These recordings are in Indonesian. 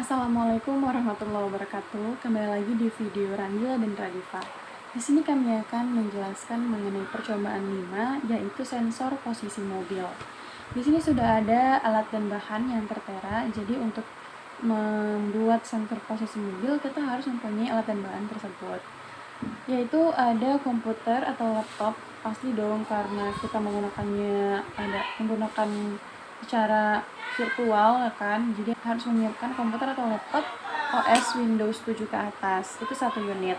Assalamualaikum warahmatullahi wabarakatuh. Kembali lagi di video Randila dan Radifa. Di sini kami akan menjelaskan mengenai percobaan 5, yaitu sensor posisi mobil. Di sini sudah ada alat dan bahan yang tertera. Jadi untuk membuat sensor posisi mobil, kita harus mempunyai alat dan bahan tersebut. Yaitu ada komputer atau laptop, pasti dong karena kita menggunakan secara virtual ya kan, jadi harus menyiapkan komputer atau laptop OS Windows 7 ke atas, itu 1 unit.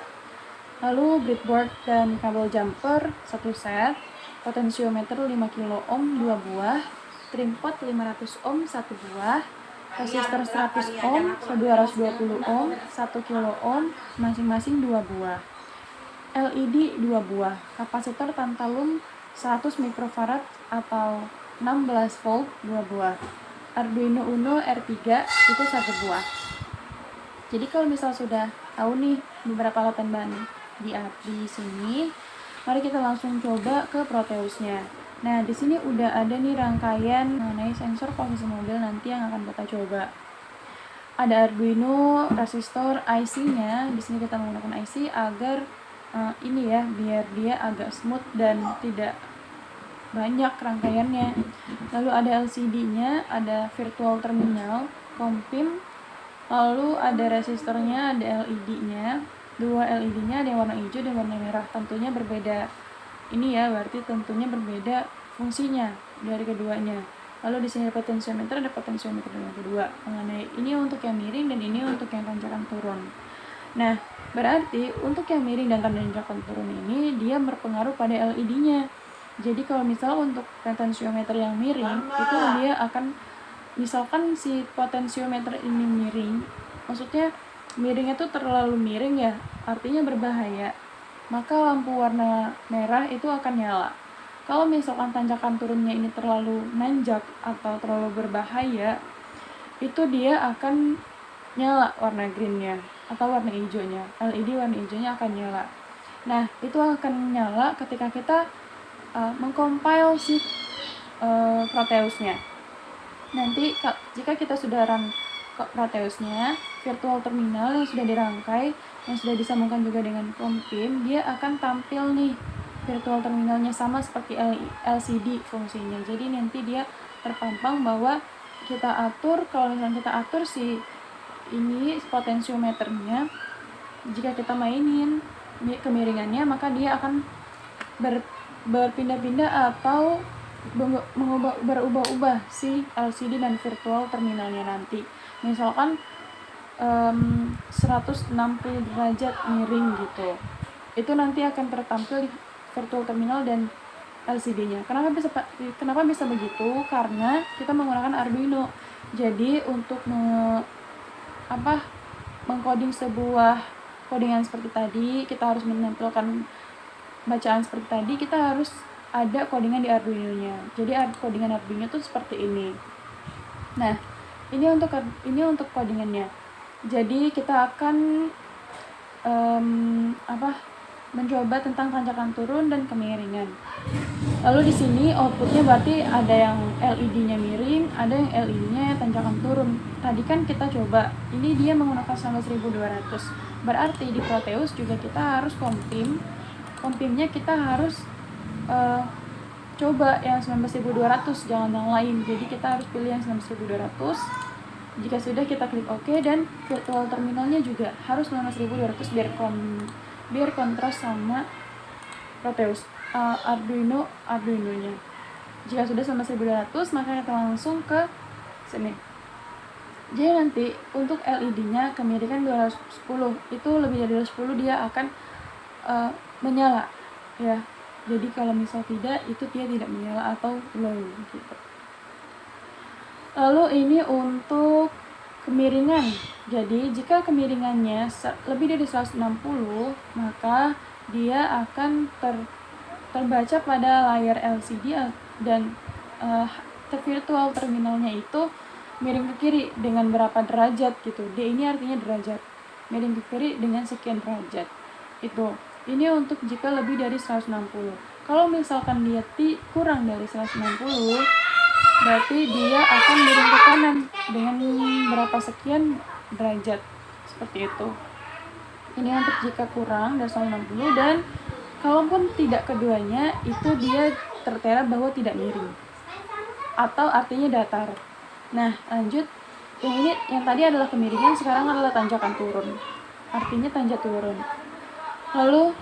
Lalu breadboard dan kabel jumper 1 set, potensiometer 5 kilo ohm 2 buah, trimpot 500 ohm 1 buah, resistor 100 ohm, 220 ohm, 1 kilo ohm masing-masing 2 buah. LED 2 buah, kapasitor tantalum 100 mikrofarad atau 16 volt 2 buah. Arduino Uno R3 itu 1 buah. Jadi kalau misal sudah tahu nih beberapa alat dan bahan di sini, mari kita langsung coba ke Proteusnya. Nah, di sini udah ada nih rangkaian mengenai sensor posisi mobil nanti yang akan kita coba. Ada Arduino, resistor, IC-nya. Di sini kita menggunakan IC agar ini ya, biar dia agak smooth dan tidak banyak rangkaiannya. Lalu ada LCD-nya, ada virtual terminal, kompim, lalu ada resistornya, ada LED-nya, 2 LED-nya, ada yang warna hijau dan warna merah. Tentunya berbeda ini ya, berarti tentunya berbeda fungsinya dari keduanya. Lalu di sini potensiometer, ada potensiometer yang kedua. Mengenai ini untuk yang miring dan ini untuk yang tanjakan turun. Nah, berarti untuk yang miring dan tanjakan turun ini dia berpengaruh pada LED-nya. Jadi kalau misal untuk potensiometer yang miring, itu dia akan, misalkan si potensiometer ini miring, maksudnya miringnya tuh terlalu miring ya, artinya berbahaya, maka lampu warna merah itu akan nyala. Kalau misalkan tanjakan turunnya ini terlalu nanjak atau terlalu berbahaya, itu dia akan nyala warna greennya atau warna hijaunya, LED warna hijaunya akan nyala. Nah, itu akan nyala ketika kita mengcompile si Proteusnya. Nanti jika kita sudah run Proteusnya, virtual terminal yang sudah dirangkai, yang sudah disambungkan juga dengan kompim, dia akan tampil nih virtual terminalnya sama seperti LCD fungsinya. Jadi nanti dia terpampang bahwa kita atur, kalau misalnya kita atur si ini potensiometernya, jika kita mainin kemiringannya, maka dia akan berpindah-pindah atau berubah-ubah si LCD dan virtual terminalnya nanti. Misalkan 160 derajat miring gitu. Itu nanti akan tertampil di virtual terminal dan LCD-nya. Kenapa bisa begitu? Karena kita menggunakan Arduino. Jadi untuk mengcoding sebuah codingan seperti tadi, kita harus menampilkan bacaan seperti tadi, kita harus ada codingan di Arduino-nya. Jadi codingan Arduino tuh seperti ini. Nah, ini untuk codingannya. Jadi kita akan mencoba tentang tanjakan turun dan kemiringan. Lalu di sini outputnya berarti ada yang LED-nya miring, ada yang LED-nya tanjakan turun. Tadi kan kita coba, ini dia menggunakan 19200. Berarti di Proteus juga kita harus kompimnya kita harus coba yang 19200, jangan yang lain. Jadi kita harus pilih yang 19200. Jika sudah, kita klik OK, dan virtual terminalnya juga harus 19200 biar kontras sama Proteus Arduino-nya. Jika sudah sama 1.200, maka kita langsung ke sini. Jadi nanti untuk LED-nya kemiringan 210, itu lebih dari 210 dia akan menyala ya. Jadi kalau misal tidak, itu dia tidak menyala atau low gitu. Lalu ini untuk kemiringan. Jadi jika kemiringannya lebih dari 160, maka dia akan terbaca pada layar LCD dan virtual terminalnya itu miring ke kiri dengan berapa derajat gitu. D ini artinya derajat. Miring ke kiri dengan sekian derajat. Itu. Ini untuk jika lebih dari 160. Kalau misalkan dia kurang dari 160, berarti dia akan miring ke kanan dengan berapa sekian derajat seperti itu. Ini untuk jika kurang dari 160, dan kalaupun tidak keduanya, itu dia tertera bahwa tidak miring atau artinya datar. Nah, lanjut. Yang tadi adalah kemiringan, sekarang adalah tanjakan turun. Artinya tanjak turun. Lalu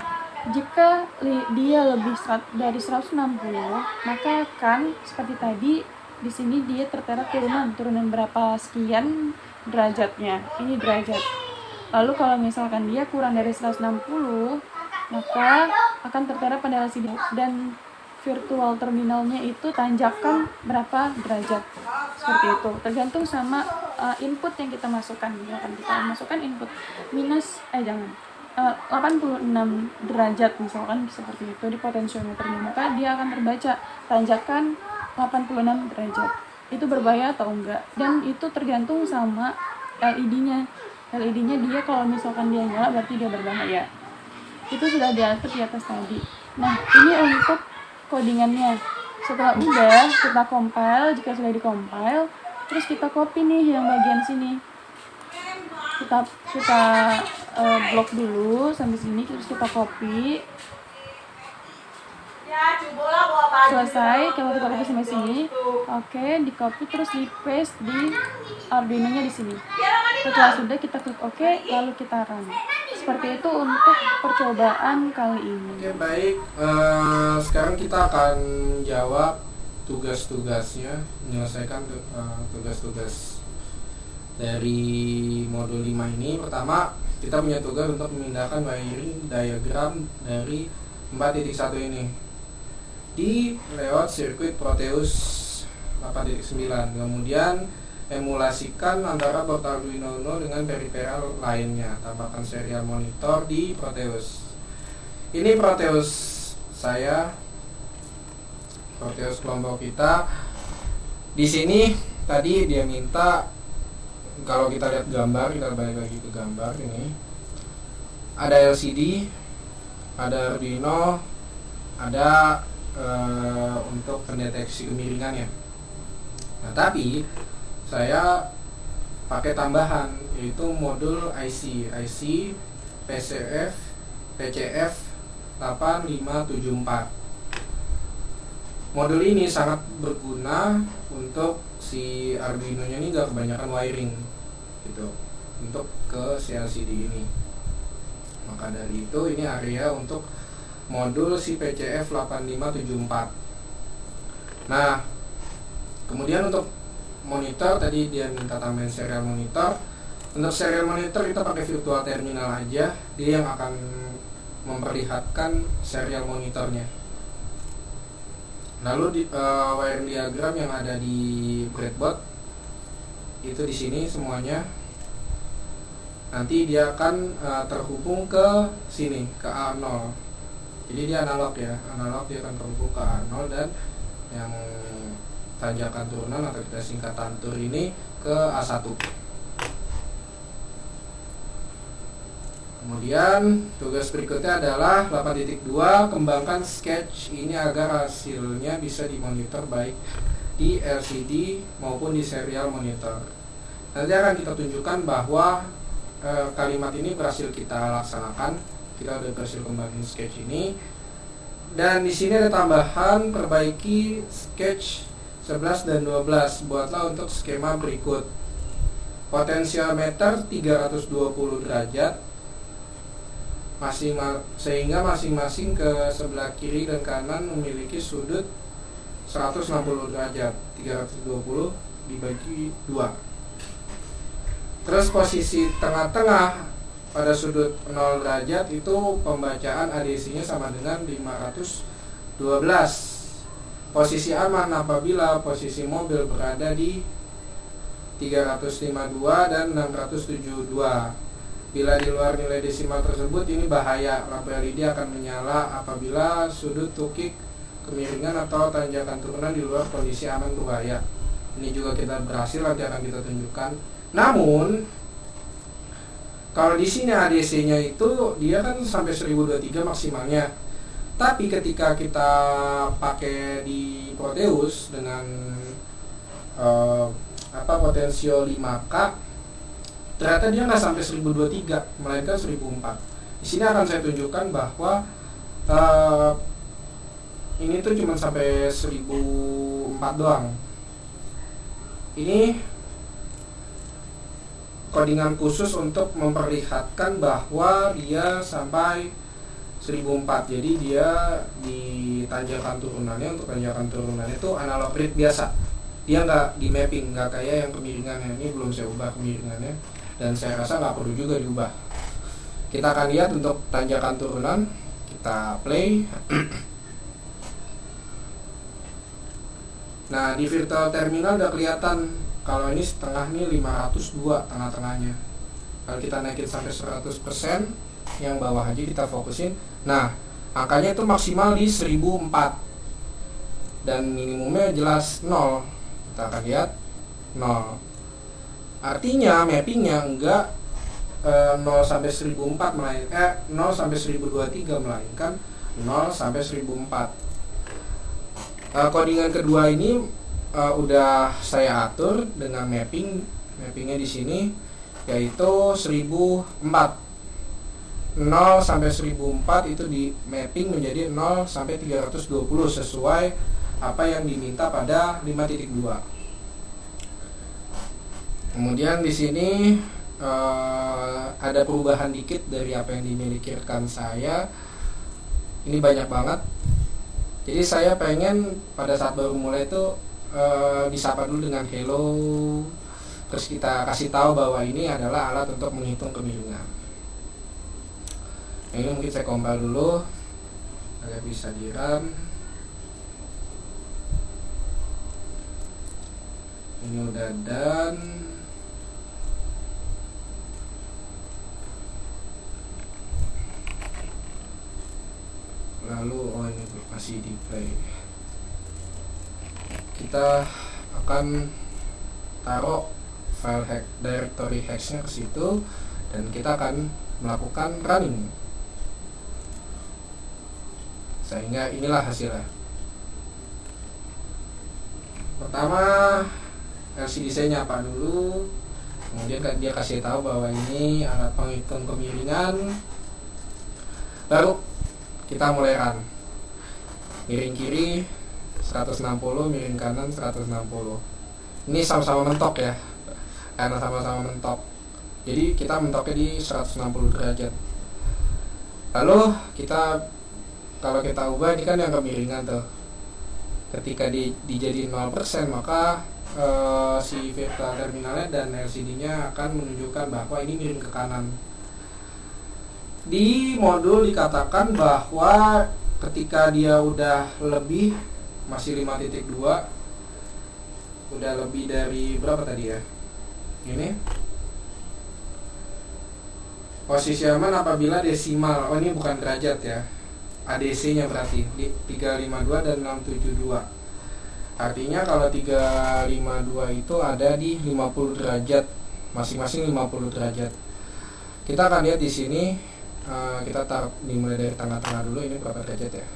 jika dia lebih dari 160, maka kan seperti tadi di sini dia tertera turunan berapa sekian derajatnya. Ini derajat. Lalu kalau misalkan dia kurang dari 160, maka akan tertera pada LCD, dan virtual terminalnya itu tanjakan berapa derajat, seperti itu. Tergantung sama input yang kita masukkan. Misalkan kita masukkan input minus 86 derajat misalkan, seperti itu di potensiometernya, maka dia akan terbaca tanjakan 86 derajat. Itu berbahaya atau enggak, dan itu tergantung sama LED-nya. LED-nya dia kalau misalkan dia nyala berarti dia berbahaya. Itu sudah diatur di atas tadi. Nah, ini untuk codingannya. Setelah udah kita compile, jika sudah di-compile, terus kita copy nih yang bagian sini. Kita blok dulu sampai sini, terus kita copy. Selesai, kalau kita copy sampai sini, oke, di copy terus di paste di Arduino-nya di sini. Setelah sudah, kita klik OK, lalu kita run. Seperti itu untuk percobaan kali ini. Oke, baik. Sekarang kita akan jawab tugas-tugasnya, menyelesaikan tugas-tugas dari modul 5 ini. Pertama, kita punya tugas untuk memindahkan wiring diagram dari 4.1 ini di lewat sirkuit Proteus 8.9. Kemudian emulasikan antara board Arduino Uno dengan periferal lainnya. Tambahkan serial monitor di Proteus. Ini Proteus saya, Proteus kelompok kita. Di sini tadi dia minta, kalau kita lihat gambar, kita balik lagi ke gambar ini. Ada LCD, ada Arduino, ada untuk pendeteksi kemiringannya. Nah, tapi saya pakai tambahan, yaitu modul IC PCF 8574. Modul ini sangat berguna untuk si Arduino-nya ini gak kebanyakan wiring gitu, untuk ke si LCD ini. Maka dari itu ini area untuk modul si PCF 8574. Nah, kemudian untuk monitor, tadi dia minta tambahin serial monitor. Untuk serial monitor kita pakai virtual terminal aja, dia yang akan memperlihatkan serial monitornya. Lalu di wiring diagram yang ada di breadboard itu di sini semuanya. Nanti dia akan terhubung ke sini, ke A0. Jadi dia analog ya, dia akan terhubung ke A0, dan yang tanjakan turunan atau kita singkat tantur ini ke A1. Kemudian tugas berikutnya adalah 8.2, kembangkan sketch ini agar hasilnya bisa dimonitor baik di LCD maupun di serial monitor. Nanti akan kita tunjukkan bahwa kalimat ini berhasil kita laksanakan. Kita udah berhasil kembangin sketch ini. Dan di sini ada tambahan, perbaiki sketch 11 dan 12. Buatlah untuk skema berikut. Potensiometer 320 derajat, sehingga masing-masing ke sebelah kiri dan kanan memiliki sudut 160 derajat. 320 dibagi 2. Terus posisi tengah-tengah pada sudut 0 derajat itu pembacaan ADC-nya sama dengan 512. Posisi aman apabila posisi mobil berada di 352 dan 672. Bila di luar nilai desimal tersebut, ini bahaya. Lampu LED akan menyala apabila sudut tukik, kemiringan atau tanjakan turunan di luar kondisi aman berbahaya. Ini juga kita berhasil, nanti akan kita tunjukkan. Namun kalau di sini ADC-nya itu dia kan sampai 1023 maksimalnya. Tapi ketika kita pakai di Proteus dengan potensio 5K, ternyata dia nggak sampai 1023, melainkan 1004. Di sini akan saya tunjukkan bahwa ini tuh cuma sampai 1004 doang. Ini codingan khusus untuk memperlihatkan bahwa dia sampai 1004. Jadi dia di tanjakan turunannya, untuk tanjakan turunannya itu analog read biasa. Dia nggak di mapping, nggak kayak yang kemiringannya. Ini belum saya ubah kemiringannya, dan saya rasa nggak perlu juga diubah. Kita akan lihat untuk tanjakan turunan. Kita play. Nah, di virtual terminal udah kelihatan kalau ini setengah nih 502 tengah-tengahnya. Kalau kita naikin sampai 100%, yang bawah aja kita fokusin. Nah, angkanya itu maksimal di 1004 dan minimumnya jelas 0. Kita akan lihat 0. Artinya mappingnya enggak 0 sampai 1004 melainkan 0 sampai 1023 melainkan 0 sampai 1004. Codingan kedua ini udah saya atur dengan mappingnya di sini, yaitu 1004. 0 sampai 1004 itu di mapping menjadi 0 sampai 320 sesuai apa yang diminta pada 5.2. Kemudian di sini ada perubahan dikit dari apa yang dimiliki rekan saya. Ini banyak banget. Jadi saya pengen pada saat baru mulai itu disapa dulu dengan hello, terus kita kasih tahu bahwa ini adalah alat untuk menghitung kemiringan. Nah, ini mungkin saya compile dulu agar bisa di-run. Ini udah done. Lalu ini masih di play. Kita akan taruh file hack directory hashnya ke situ dan kita akan melakukan running. Sehingga inilah hasilnya. Pertama LCD saya nyapa dulu, kemudian dia kasih tahu bahwa ini alat penghitung kemiringan. Baru kita mulai run. Miring kiri 160, miring kanan 160. Ini sama-sama mentok ya, karena sama-sama mentok. Jadi kita mentoknya di 160 derajat. Lalu kalau kita ubah, ini kan yang kemiringan tuh. Ketika dijadiin 0%, maka si virtual terminalnya dan LCD-nya akan menunjukkan bahwa ini miring ke kanan. Di modul dikatakan bahwa ketika dia udah lebih, masih 5.2, udah lebih dari berapa tadi ya? Ini posisi aman apabila desimal. Oh, ini bukan derajat ya, ADC-nya berarti di 352 dan 672. Artinya kalau 352 itu ada di 50 derajat, masing-masing 50 derajat. Kita akan lihat di sini. Kita taruh dimulai dari tengah-tengah dulu. Ini berapa derajat ya?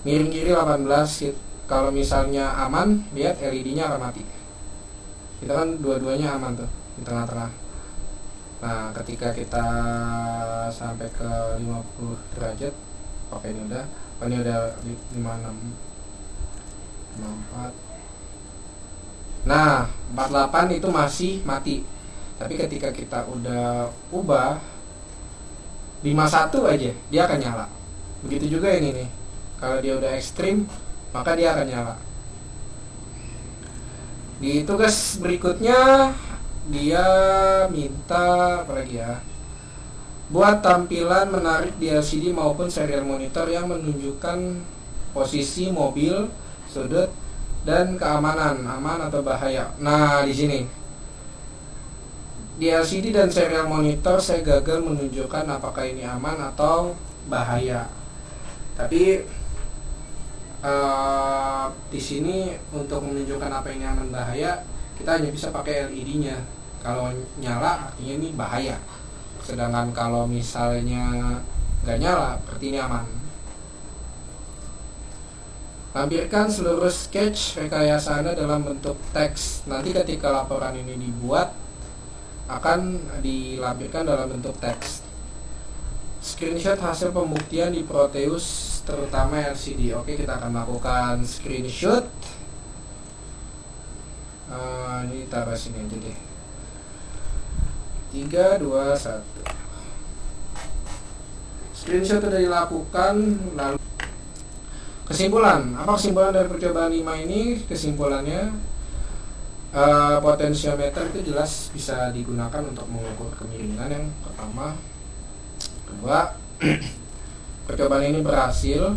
Miring kiri 18. Kalau misalnya aman, lihat LED-nya akan mati. Kita kan dua-duanya aman tuh di tengah-tengah. Nah, ketika kita sampai ke 50 derajat, oke, ini udah 56, 54. Nah, 48 itu masih mati. Tapi ketika kita udah ubah 51 aja, dia akan nyala. Begitu juga ini nih. Kalau dia udah ekstrim, maka dia akan nyala. Di tugas berikutnya dia minta apa lagi ya? Buat tampilan menarik di LCD maupun serial monitor yang menunjukkan posisi mobil, sudut, dan keamanan, aman atau bahaya. Nah, di sini di LCD dan serial monitor saya gagal menunjukkan apakah ini aman atau bahaya. Tapi di sini untuk menunjukkan apa ini aman bahaya, kita hanya bisa pakai LED-nya. Kalau nyala artinya ini bahaya. Sedangkan kalau misalnya nggak nyala, berarti ini aman. Lampirkan seluruh sketch rekayasa Anda dalam bentuk teks. Nanti ketika laporan ini dibuat, akan dilampirkan dalam bentuk teks. Screenshot hasil pembuktian di Proteus terutama LCD. Oke, kita akan melakukan screenshot. Ini taruh sini aja deh. 3, 2, 1. Screenshot sudah dilakukan. Lalu kesimpulan. Apa kesimpulan dari percobaan 5 ini? Kesimpulannya potensiometer itu jelas bisa digunakan untuk mengukur kemiringan yang pertama. Kedua, percobaan ini berhasil.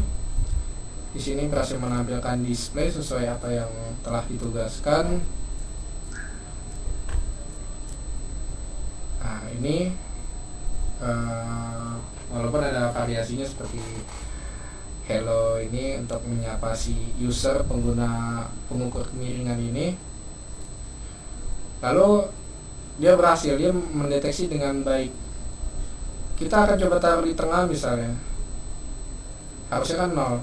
Di sini berhasil menampilkan display sesuai apa yang telah ditugaskan. Nah, ini walaupun ada variasinya seperti hello ini untuk menyapa si user pengguna pengukur kemiringan ini. Lalu dia berhasil, dia mendeteksi dengan baik. Kita akan coba taruh di tengah misalnya, harusnya kan 0.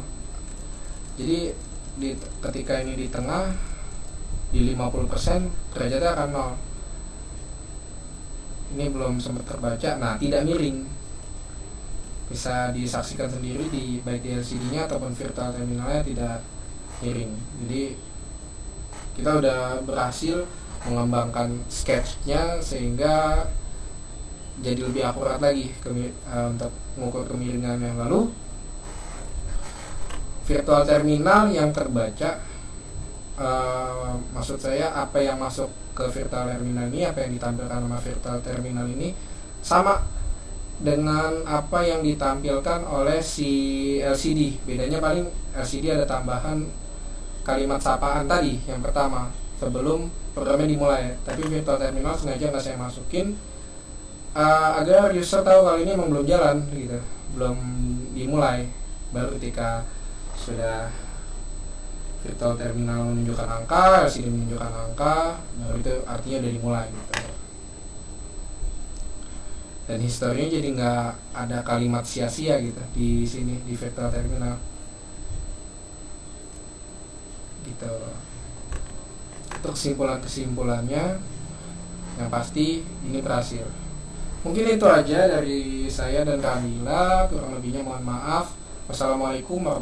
Jadi ketika ini di tengah, di 50% derajatnya akan 0. Ini belum sempat terbaca. Nah, tidak miring, bisa disaksikan sendiri di baik di LCD-nya ataupun virtual terminalnya tidak miring. Jadi kita udah berhasil mengembangkan sketch-nya sehingga jadi lebih akurat lagi untuk mengukur kemiringannya. Lalu virtual terminal yang terbaca, maksud saya apa yang masuk ke virtual terminal ini, apa yang ditampilkan sama virtual terminal ini sama dengan apa yang ditampilkan oleh si LCD. Bedanya paling LCD ada tambahan kalimat sapaan tadi yang pertama sebelum programnya dimulai, tapi virtual terminal sengaja nggak saya masukin agar user tahu kalau ini emang belum jalan gitu, belum dimulai. Baru ketika sudah virtual terminal menunjukkan angka, LCD menunjukkan angka, baru itu artinya udah dimulai gitu. Dan historinya jadi nggak ada kalimat sia-sia gitu di sini di virtual terminal gitu. Untuk kesimpulannya yang pasti ini berhasil. Mungkin itu aja dari saya dan Kamila, kurang lebihnya mohon maaf. Wassalamualaikum warahmatullahi wabarakatuh.